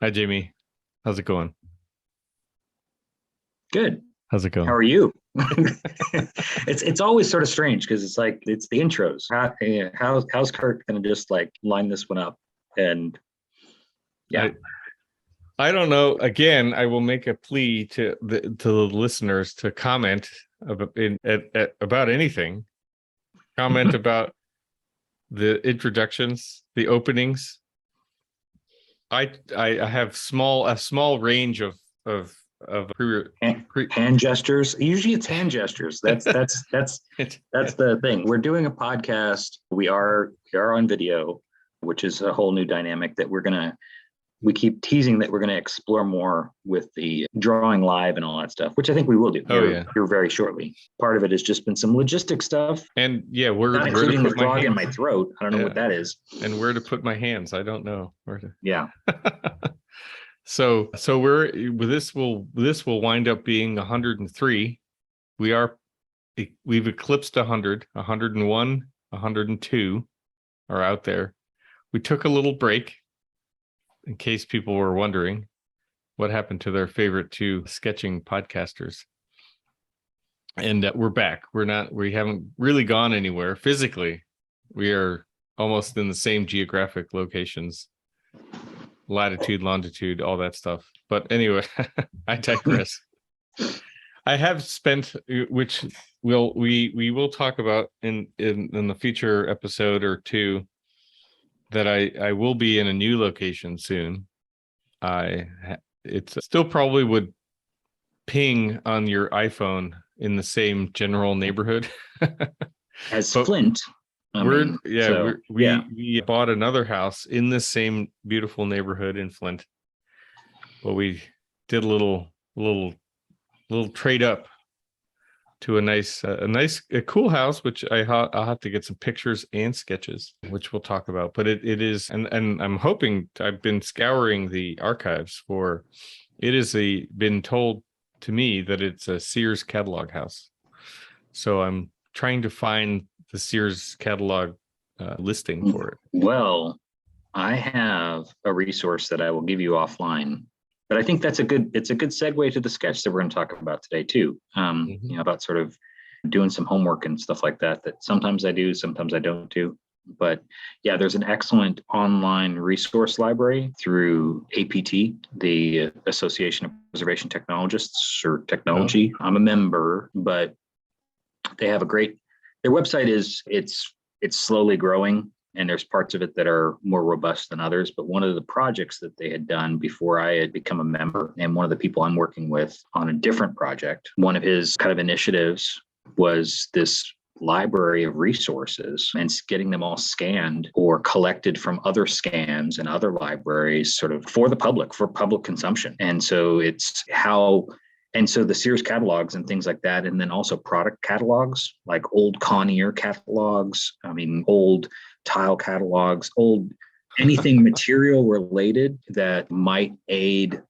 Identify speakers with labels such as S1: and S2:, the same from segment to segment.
S1: Hi, Jamie. How's it going?
S2: Good.
S1: How's it
S2: How
S1: going?
S2: are you? It's always sort of strange because it's like it's the intros. How's Kurt gonna just like line this one up? And yeah,
S1: I I don't know. Again, I will make a plea to the listeners to comment about anything. Comment about the introductions, the openings. I have a small range of
S2: hand gestures. Usually it's hand gestures. That's the thing. We're doing a podcast. We are on video, which is a whole new dynamic that we keep teasing that we're gonna explore more with the drawing live and all that stuff, which I think we will do
S1: Oh yeah.
S2: here very shortly. Part of it has just been some logistic stuff,
S1: And yeah,
S2: not
S1: where to
S2: including the
S1: put my
S2: frog in
S1: hands.
S2: my throat. I don't know
S1: Yeah.
S2: what that is.
S1: And where to put my hands. I don't know where to.
S2: Yeah.
S1: So this will wind up being 103. We've eclipsed 100, 101, 102 are out there. We took a little break in case people were wondering what happened to their favorite two sketching podcasters. And we're back. We haven't really gone anywhere physically. We are almost in the same geographic locations, latitude, longitude, all that stuff. But anyway, I digress. I have spent, which we will talk about in the future episode or two, that I will be in a new location soon. It's still probably would ping on your iPhone in the same general neighborhood.
S2: As
S1: But
S2: Flint.
S1: we bought another house in the same beautiful neighborhood in Flint. But we did a little trade up to a cool house, which I'll have to get some pictures and sketches, which we'll talk about. But it is, and I'm hoping, I've been scouring the archives for, been told to me that it's a Sears catalog house. So I'm trying to find the Sears catalog listing for it.
S2: Well, I have a resource that I will give you offline, but I think it's a good segue to the sketch that we're going to talk about today too. About sort of doing some homework and stuff like that sometimes I do, sometimes I don't do. But yeah, there's an excellent online resource library through APT, the Association of Preservation Technologists, or Technology.
S1: Oh.
S2: I'm a member, but they have their website it's slowly growing, and there's parts of it that are more robust than others. But one of the projects that they had done before I had become a member, and one of the people I'm working with on a different project, one of his kind of initiatives was this library of resources and getting them all scanned or collected from other scans and other libraries, sort of for public consumption. And so the Sears catalogs and things like that, and then also product catalogs, like old Conair catalogs, old tile catalogs, old anything material related that might aid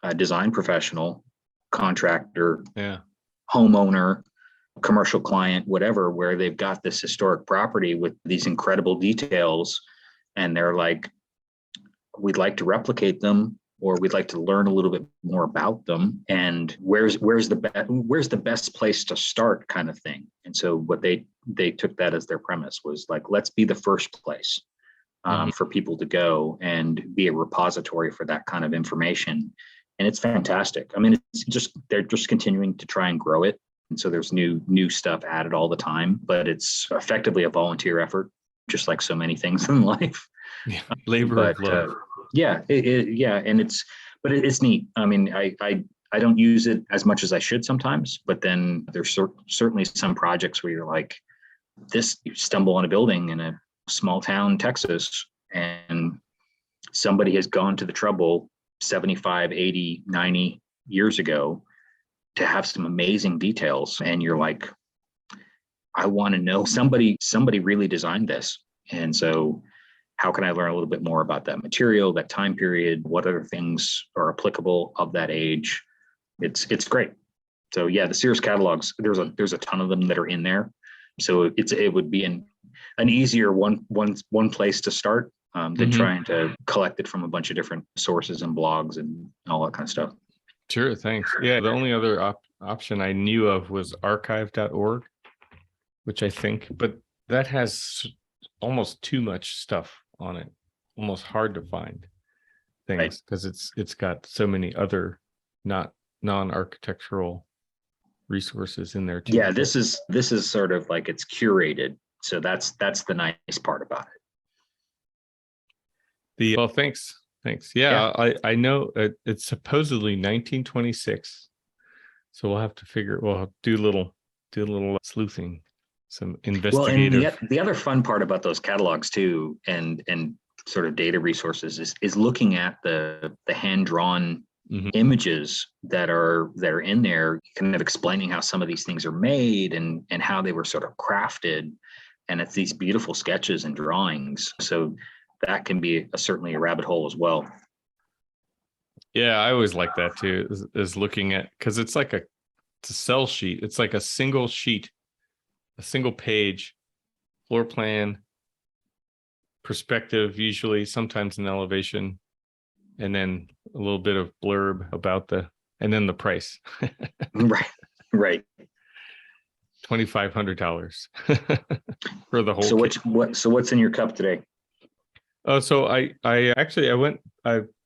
S2: a design professional, contractor, homeowner, commercial client, whatever, where they've got this historic property with these incredible details, and they're like, we'd like to replicate them, or we'd like to learn a little bit more about them, and where's the best place to start, kind of thing. And so what they took that as their premise was like, let's be the first place for people to go and be a repository for that kind of information. And it's fantastic. They're just continuing to try and grow it. And so there's new stuff added all the time, but it's effectively a volunteer effort, just like so many things in life.
S1: Yeah, labor of love.
S2: And it's neat. I don't use it as much as I should sometimes, but then there's certainly some projects where you're like, you stumble on a building in a small town, Texas, and somebody has gone to the trouble 75, 80, 90 years ago to have some amazing details. And you're like, I want to know, somebody really designed this. And so how can I learn a little bit more about that material, that time period? What other things are applicable of that age? It's great. So yeah, the Sears catalogs, there's a ton of them that are in there. So it would be an easier one place to start. than
S1: Mhm.
S2: trying to collect it from a bunch of different sources and blogs and all that kind of stuff.
S1: Sure, thanks. Yeah, the only other option I knew of was archive.org, which I think, but that has almost too much stuff on it, almost hard to find
S2: Right.
S1: things because it's got so many other not non-architectural resources in there too.
S2: Yeah, this is sort of like it's curated. So that's the nice part about it.
S1: Well, thanks. Yeah, I know it's supposedly 1926. So we'll have to we'll have to do a little sleuthing, some
S2: Well, and
S1: investigative.
S2: the other fun part about those catalogs too, and sort of data resources is looking at the hand drawn
S1: Mhm.
S2: images that are in there, kind of explaining how some of these things are made and how they were sort of crafted, and it's these beautiful sketches and drawings. So that can be certainly a rabbit hole as well.
S1: Yeah, I always like that too, is looking at, because it's like it's a cell sheet. It's like a single sheet, a single page, floor plan, perspective, usually, sometimes an elevation, and then a little bit of blurb about and then the price.
S2: Right.
S1: $2,500 for the whole
S2: So
S1: kit.
S2: what's in your cup today?
S1: Oh, so I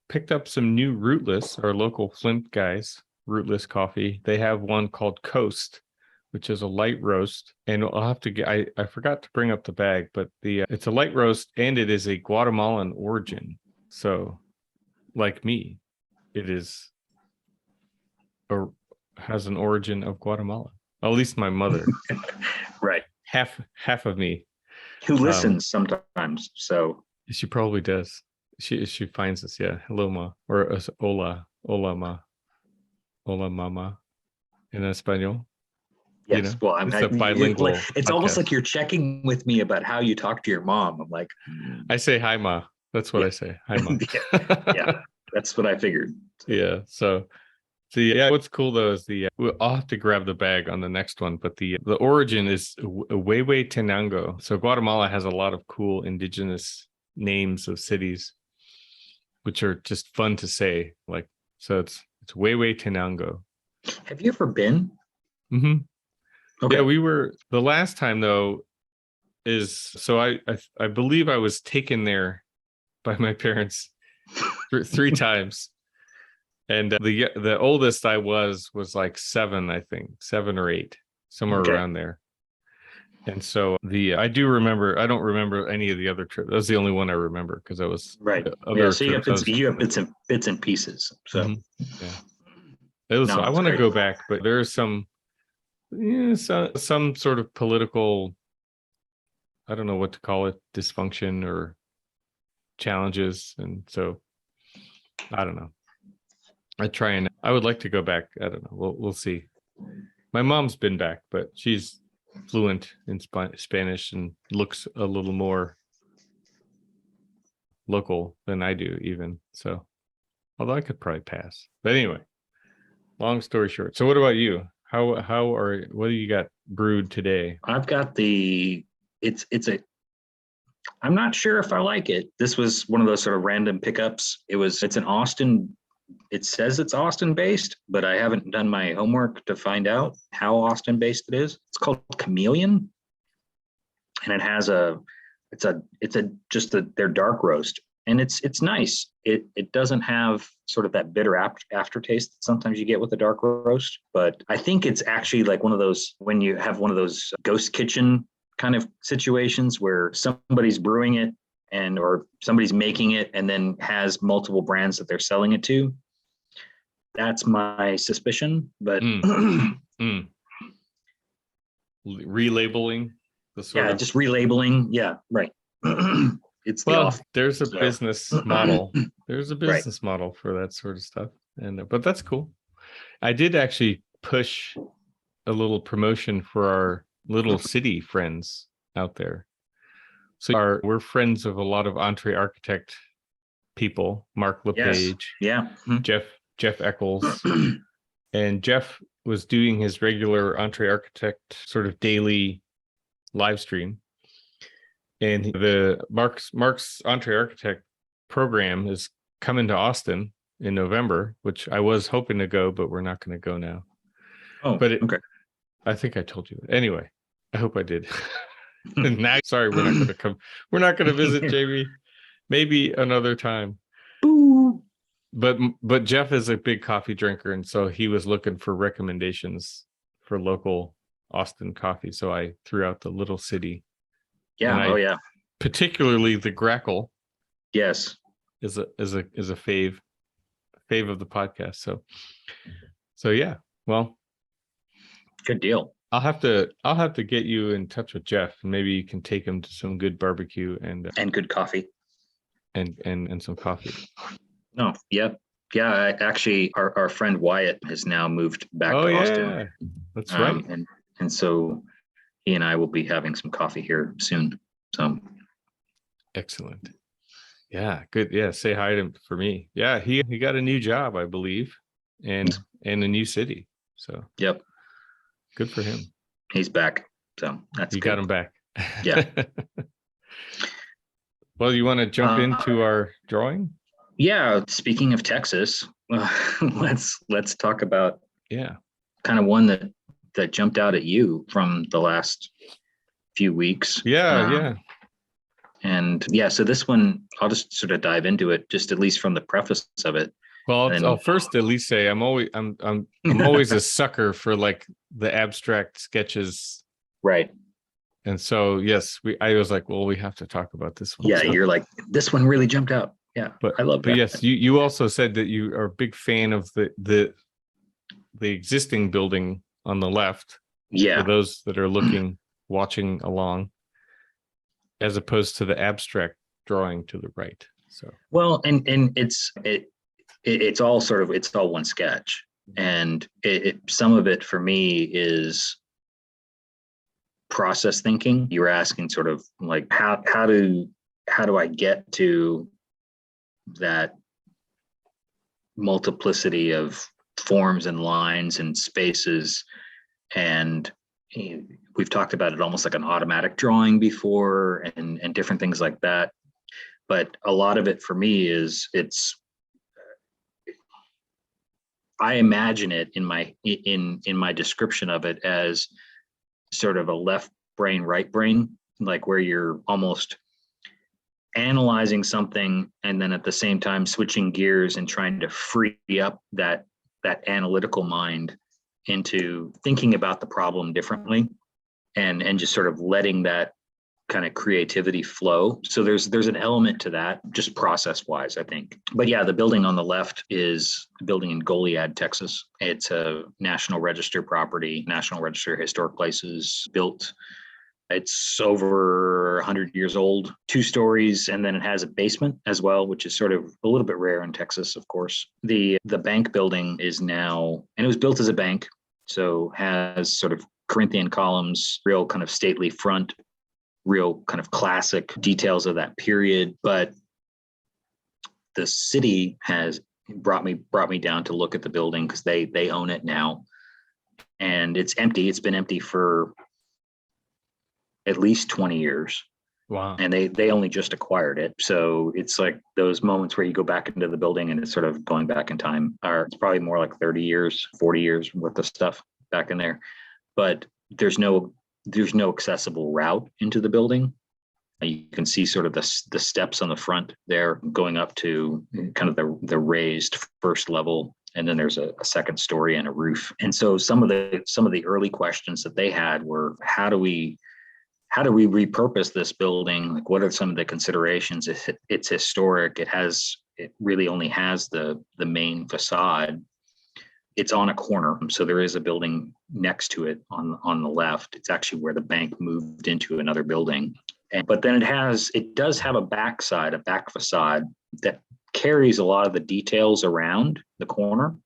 S1: picked up some new Rootless, our local Flint guys, Rootless coffee. They have one called Coast, which is a light roast, and I'll have to get. I forgot to bring up the bag, but it's a light roast, and it is a Guatemalan origin. So, like me, it is or has an origin of Guatemala. At least my mother.
S2: Right.
S1: Half of me.
S2: Who listens sometimes. So
S1: she probably does. She finds us. Yeah. Hello, ma, or hola, ma, hola, mama, in Espanol.
S2: Yes.
S1: You know,
S2: Well,
S1: it's a bilingual.
S2: It's almost like you're checking with me about how you talk to your mom. I'm like,
S1: I say hi, ma. That's what I say. Hi, ma.
S2: Yeah, that's what I figured.
S1: Yeah. So what's cool though is I'll have to grab the bag on the next one, but the origin is Huehuetenango. So Guatemala has a lot of cool indigenous names of cities, which are just fun to say. Like, so it's Huehuetenango.
S2: Have you ever been?
S1: Mm-hmm.
S2: Okay.
S1: Yeah, we were the last time though. I believe I was taken there by my parents three times. And the oldest I was like 7, I think 7 or 8, somewhere around there. And so I do remember. I don't remember any of the other trips. That was the only one I remember because I was
S2: right.
S1: Yeah,
S2: so you have bits and pieces. So
S1: yeah, it was. I want to go back, but there's some sort of political, I don't know what to call it, dysfunction or challenges, and so I don't know. I would like to go back. I don't know. We'll see. My mom's been back, but she's fluent in Spanish and looks a little more local than I do even. So, although I could probably pass. But anyway, long story short. So what about you? What do you got brewed today?
S2: I've got I'm not sure if I like it. This was one of those sort of random pickups. It's an Austin. It says it's Austin based, but I haven't done my homework to find out how Austin based it is. It's called Chameleon, and it has their dark roast, and it's nice. It doesn't have sort of that bitter aftertaste that sometimes you get with a dark roast, but I think it's actually like one of those, when you have one of those ghost kitchen kind of situations where somebody's brewing it or somebody's making it and then has multiple brands that they're selling it to. That's my suspicion, but
S1: Relabeling the sort of
S2: just relabeling. Yeah, right. It's
S1: there's a business model. There's a business model for that sort of stuff, but that's cool. I did actually push a little promotion for our little city friends out there. So we're friends of a lot of Entree Architect people, Mark LePage, Jeff Eccles, and Jeff was doing his regular Entree Architect sort of daily live stream. And the Mark's Entree Architect program is coming to Austin in November, which I was hoping to go, but we're not going to go now.
S2: Oh,
S1: But
S2: okay.
S1: I think I told you. Anyway, I hope I did. Now, sorry, we're not going to come. We're not going to visit, Jamie. Maybe another time.
S2: Boo.
S1: But Jeff is a big coffee drinker, and so he was looking for recommendations for local Austin coffee. So I threw out the Little City.
S2: Yeah.
S1: And
S2: Oh, yeah.
S1: particularly the Grackle
S2: Yes.
S1: is a fave of the podcast. So yeah. Well,
S2: Good deal.
S1: I'll have to get you in touch with Jeff, and maybe you can take him to some good barbecue and
S2: good coffee.
S1: and some coffee.
S2: No. Yeah. Yeah. Actually, our friend Wyatt has now moved back to Austin.
S1: Yeah, that's right.
S2: And so he and I will be having some coffee here soon. So
S1: Excellent. Yeah, good. Yeah, say hi to him for me. Yeah, he got a new job, I believe, and a new city. So
S2: yep,
S1: good for him.
S2: he's back. So that's
S1: You
S2: good.
S1: got him back.
S2: Yeah.
S1: Well, you want to jump into our drawing?
S2: Yeah. Speaking of Texas, let's talk about kind of one that jumped out at you from the last few weeks.
S1: Yeah.
S2: And yeah, so this one, I'll just sort of dive into it, just at least from the preface of it.
S1: Well, I'll first at least say I'm always a sucker for like the abstract sketches.
S2: Right.
S1: And so, yes, I was like, well, we have to talk about this one.
S2: Yeah,
S1: so.
S2: You're like, this one really jumped out. Yeah, I love that.
S1: But yes, you also said that you are a big fan of the existing building on the left.
S2: Yeah.
S1: For those that are watching along, as opposed to the abstract drawing to the right. So
S2: well, and it's all one sketch, and some of it for me is process thinking. You were asking sort of like how do I get to that multiplicity of forms and lines and spaces, and we've talked about it almost like an automatic drawing before, and different things like that. But a lot of it for me is I imagine it in my description of it as sort of a left brain, right brain, like where you're almost analyzing something and then at the same time switching gears and trying to free up that analytical mind into thinking about the problem differently, and just sort of letting that kind of creativity flow. So there's an element to that, just process wise, I think. But yeah, the building on the left is a building in Goliad, Texas. It's a National Register property, National Register of Historic Places built. It's over 100 years old, 2 stories, and then it has a basement as well, which is sort of a little bit rare in Texas, of course. The bank building is now, and it was built as a bank, so has sort of Corinthian columns, real kind of stately front, real kind of classic details of that period. But the city has brought me down to look at the building because they own it now, and it's empty. It's been empty for at least 20 years.
S1: Wow.
S2: And they only just acquired it. So it's like those moments where you go back into the building and it's sort of going back in time, or it's probably more like 30 years, 40 years worth of stuff back in there. But there's no accessible route into the building. You can see sort of the steps on the front there going up to kind of the raised first level. And then there's a second story and a roof. And so some of the early questions that they had were, how do we repurpose this building? Like, what are some of the considerations? It's historic. It really only has the main facade. It's on a corner, so there is a building next to it on the left. It's actually where the bank moved into another building. But then it does have a back facade that carries a lot of the details around the corner,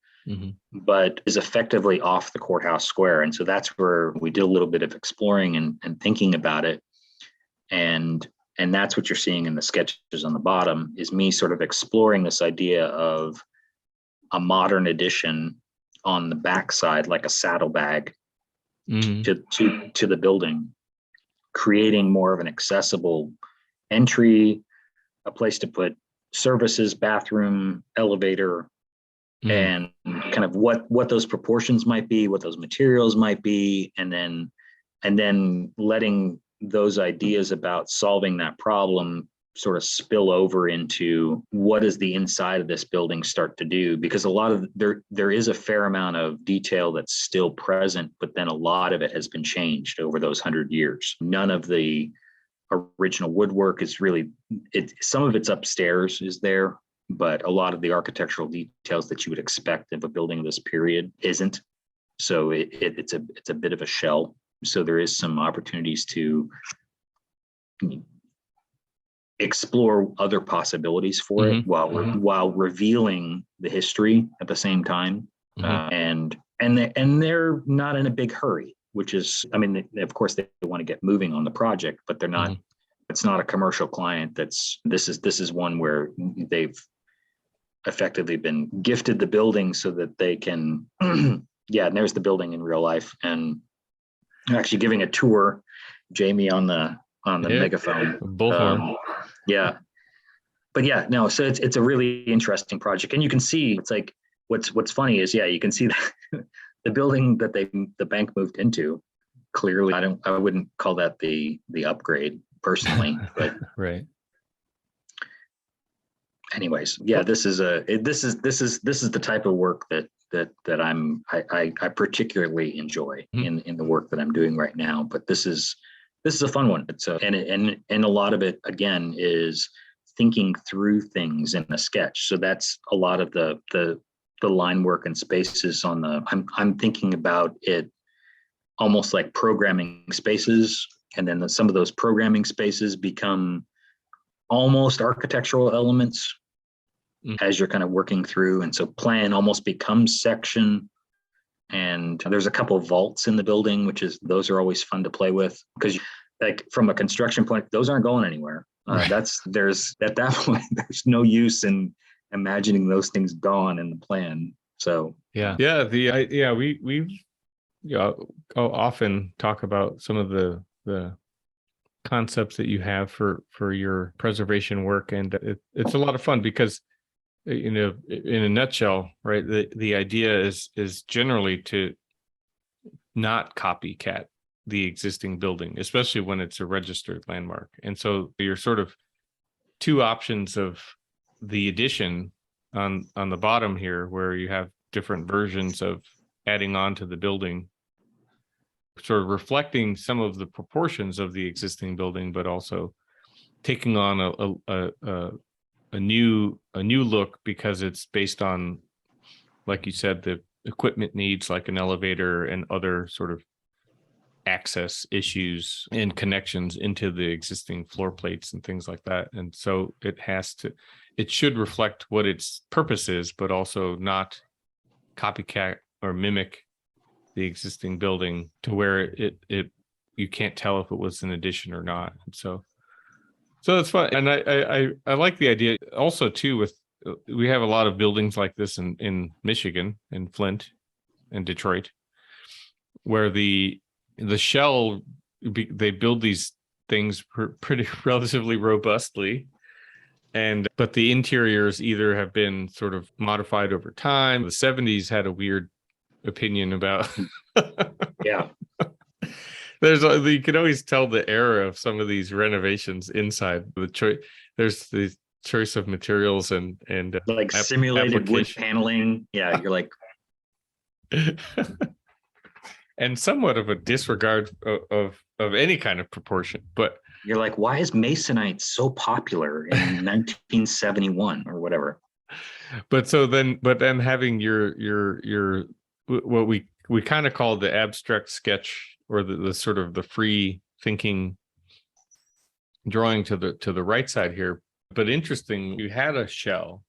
S2: but is effectively off the courthouse square. And so that's where we did a little bit of exploring and thinking about it. And that's what you're seeing in the sketches on the bottom, is me sort of exploring this idea of a modern addition on the backside, like a saddlebag to the building. creating more of an accessible entry, a place to put services, bathroom, elevator, and kind of what those proportions might be, what those materials might be, and then letting those ideas about solving that problem sort of spill over into what does the inside of this building start to do, because a lot of there is a fair amount of detail that's still present, but then a lot of it has been changed over those 100 years. None of the original woodwork is really some of it's upstairs is there, but a lot of the architectural details that you would expect of a building of this period isn't. So it's a bit of a shell. So there is some opportunities to explore other possibilities for it while revealing the history at the same time. And they're not in a big hurry, which is, I mean, of course they want to get moving on the project, but they're not, it's not a commercial client. This is one where they've effectively been gifted the building so that they can, yeah, and there's the building in real life. And I'm actually giving a tour, Jamie, on the megaphone.
S1: Bullhorn.
S2: Yeah. But yeah, no, so it's a really interesting project. And you can see, it's like, what's funny is, yeah, you can see that the building that the bank moved into, clearly, I wouldn't call that the upgrade personally, but
S1: right.
S2: Anyways, yeah, this is the type of work that I particularly enjoy in the work that I'm doing right now. But this is a fun one. It's and a lot of it again is thinking through things in a sketch. So that's a lot of the line work and spaces on the. I'm thinking about it almost like programming spaces, and then some of those programming spaces become almost architectural elements as you're kind of working through. And so plan almost becomes section. And there's a couple of vaults in the building, those are always fun to play with, because like from a construction point, those aren't going anywhere. There's at that point, there's no use in imagining those things gone in the plan. So we often talk about some of the concepts that you have for your preservation work, and it's a lot of fun because, you know, in a nutshell, right, the idea is generally to not copycat the existing building, especially when it's a registered landmark. And so you're sort of two options of the addition on the bottom here, where you have different versions of adding on to the building, sort of reflecting some of the proportions of the existing building, but also taking on a new look, because it's based on, like you said, the equipment needs, like an elevator and other sort of access issues and connections into the existing floor plates and things like that. And so it should reflect what its purpose is, but also not copycat or mimic the existing building to where it you can't tell if it was an addition or not. And so that's fun. And I like the idea also too, with we have a lot of buildings like this in Michigan, in Flint and Detroit, where the shell, they build these things pretty relatively robustly, but the interiors either have been sort of modified over time. The 70s had a weird opinion about yeah.
S1: You can always tell the era of some of these renovations inside there's the choice of materials and
S2: like simulated wood paneling. Yeah, you're like
S1: and somewhat of a disregard of any kind of proportion. But
S2: you're like, why is masonite so popular in 1971 or whatever?
S1: But then having your what we kind of call the abstract sketch, or the sort of the free thinking drawing to the right side here. But interesting, you had a shell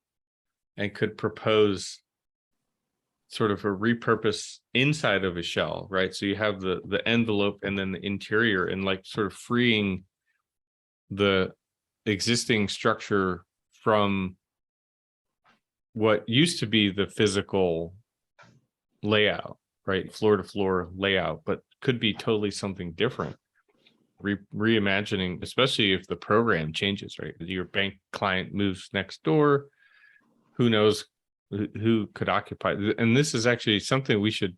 S1: and could propose sort of a repurpose inside of a shell, right? So you have the envelope and then the interior, and like sort of freeing the existing structure from what used to be the physical layout, right? Floor to floor layout, but could be totally something different. reimagining, especially if the program changes, right? Your bank client moves next door. Who knows who could occupy? And this is actually something we should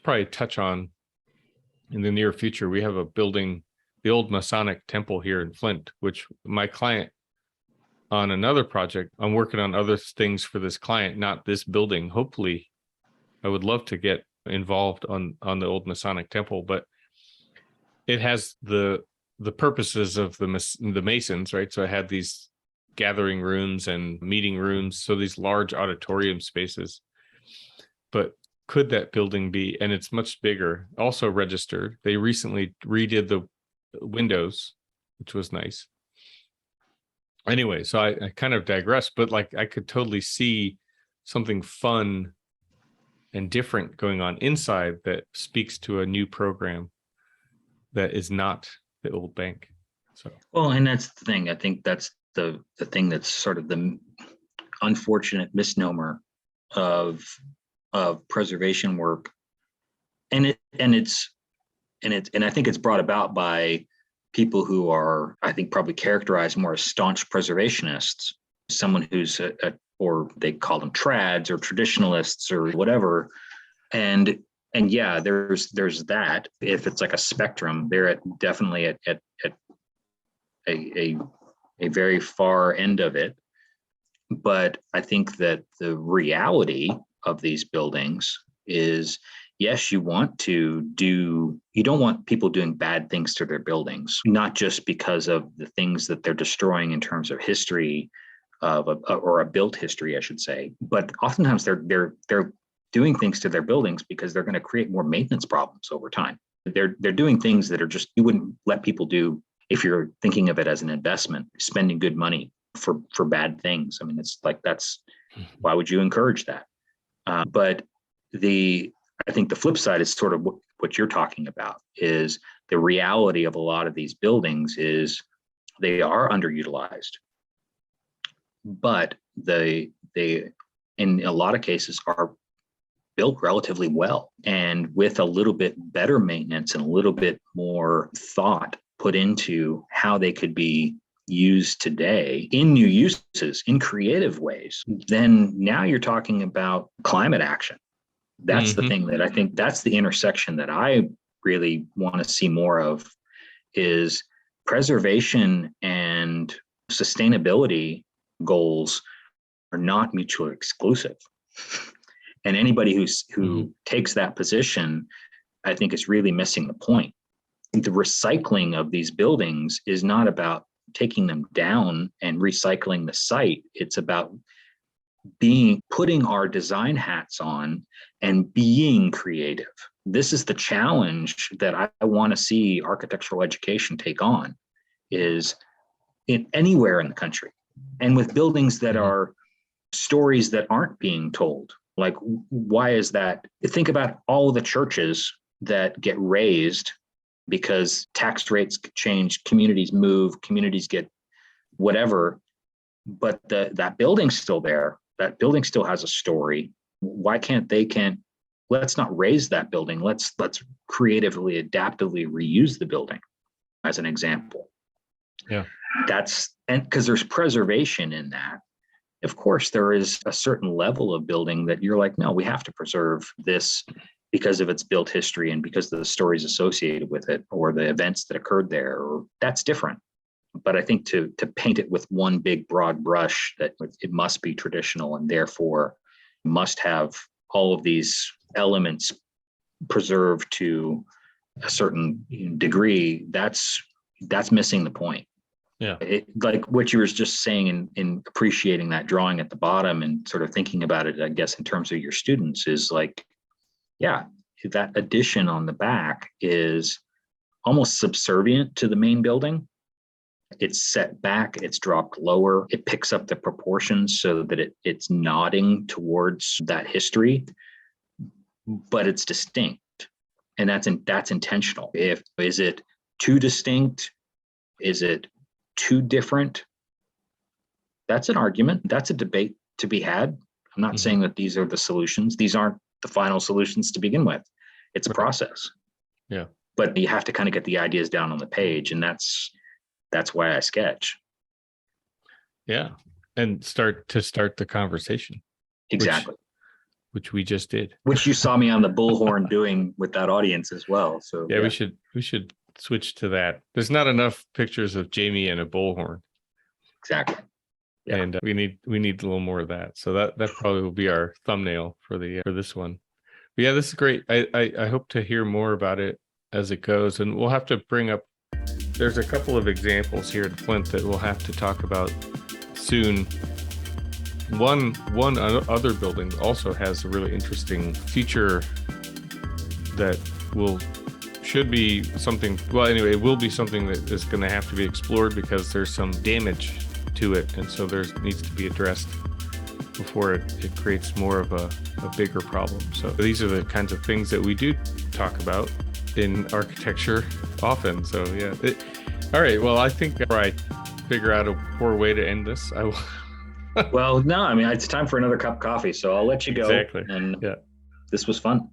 S1: probably touch on in the near future. We have a building, the old Masonic temple here in Flint, which my client on another project, I'm working on other things for this client, not this building. Hopefully, I would love to get involved on the old Masonic temple, but it has the purposes of the Masons, right? So I had these gathering rooms and meeting rooms, so these large auditorium spaces. But could that building be, and it's much bigger, also registered. They recently redid the windows, which was nice. Anyway, so I kind of digress, but like I could totally see something fun and different going on inside that speaks to a new program that is not the old bank. So,
S2: well, and that's the thing. I think that's the thing that's sort of the unfortunate misnomer of preservation work, and I think it's brought about by people who are, I think, probably characterized more as staunch preservationists, someone who's or they call them trads or traditionalists or whatever. And yeah, there's that. If it's like a spectrum, they're definitely at a very far end of it. But I think that the reality of these buildings is, yes, you don't want people doing bad things to their buildings, not just because of the things that they're destroying in terms of history or a built history, I should say. But oftentimes they're doing things to their buildings because they're going to create more maintenance problems over time. They're doing things that are just, you wouldn't let people do if you're thinking of it as an investment, spending good money for bad things. I mean, it's like, why would you encourage that? But I think the flip side is sort of what you're talking about, is the reality of a lot of these buildings is they are underutilized, but they in a lot of cases are built relatively well, and with a little bit better maintenance and a little bit more thought put into how they could be used today in new uses, in creative ways, then now you're talking about climate action. That's the thing that I think, that's the intersection that I really want to see more of, is preservation and sustainability goals are not mutually exclusive. And anybody who takes that position, I think, is really missing the point. The recycling of these buildings is not about taking them down and recycling the site. It's about putting our design hats on and being creative. This is the challenge that I want to see architectural education take on, is anywhere in the country, and with buildings that are stories that aren't being told. Like, why is that? Think about all the churches that get raised because tax rates change, communities move, communities get whatever, but that building's still there. That building still has a story. Why let's not raise that building. Let's creatively, adaptively reuse the building as an example.
S1: Yeah.
S2: And because there's preservation in that. Of course, there is a certain level of building that you're like, no, we have to preserve this because of its built history and because of the stories associated with it or the events that occurred there. Or that's different. But I think to paint it with one big broad brush, that it must be traditional and therefore must have all of these elements preserved to a certain degree, that's missing the point.
S1: Yeah.
S2: Like what you were just saying in appreciating that drawing at the bottom and sort of thinking about it, I guess, in terms of your students, is like, yeah, that addition on the back is almost subservient to the main building. It's set back, it's dropped lower, it picks up the proportions so that it's nodding towards that history, but it's distinct. And that's intentional. Is it too distinct? Is it too different? That's an argument. That's a debate to be had. I'm not saying that these are the solutions. These aren't the final solutions to begin with. It's a process.
S1: Yeah.
S2: but you have to kind of get the ideas down on the page. And that's why I sketch.
S1: Yeah. And start the conversation.
S2: Exactly.
S1: Which we just did.
S2: Which you saw me on the bullhorn doing with that audience as well. So
S1: yeah, we should switch to that. There's not enough pictures of Jamie and a bullhorn.
S2: Exactly. Yeah.
S1: And we need a little more of that. So that probably will be our thumbnail for this one. But yeah, this is great. I hope to hear more about it as it goes, and we'll have to bring up. There's a couple of examples here at Flint that we'll have to talk about soon. One other building also has a really interesting feature that should be something. Well, anyway, it will be something that is going to have to be explored because there's some damage to it, and so needs to be addressed before it creates more of a bigger problem. So these are the kinds of things that we do talk about in architecture often. So yeah. All right. Well, I think before I figure out a poor way to end this, I will.
S2: Well, no, I mean, it's time for another cup of coffee, so I'll let you go.
S1: Exactly.
S2: And
S1: yeah,
S2: this was fun.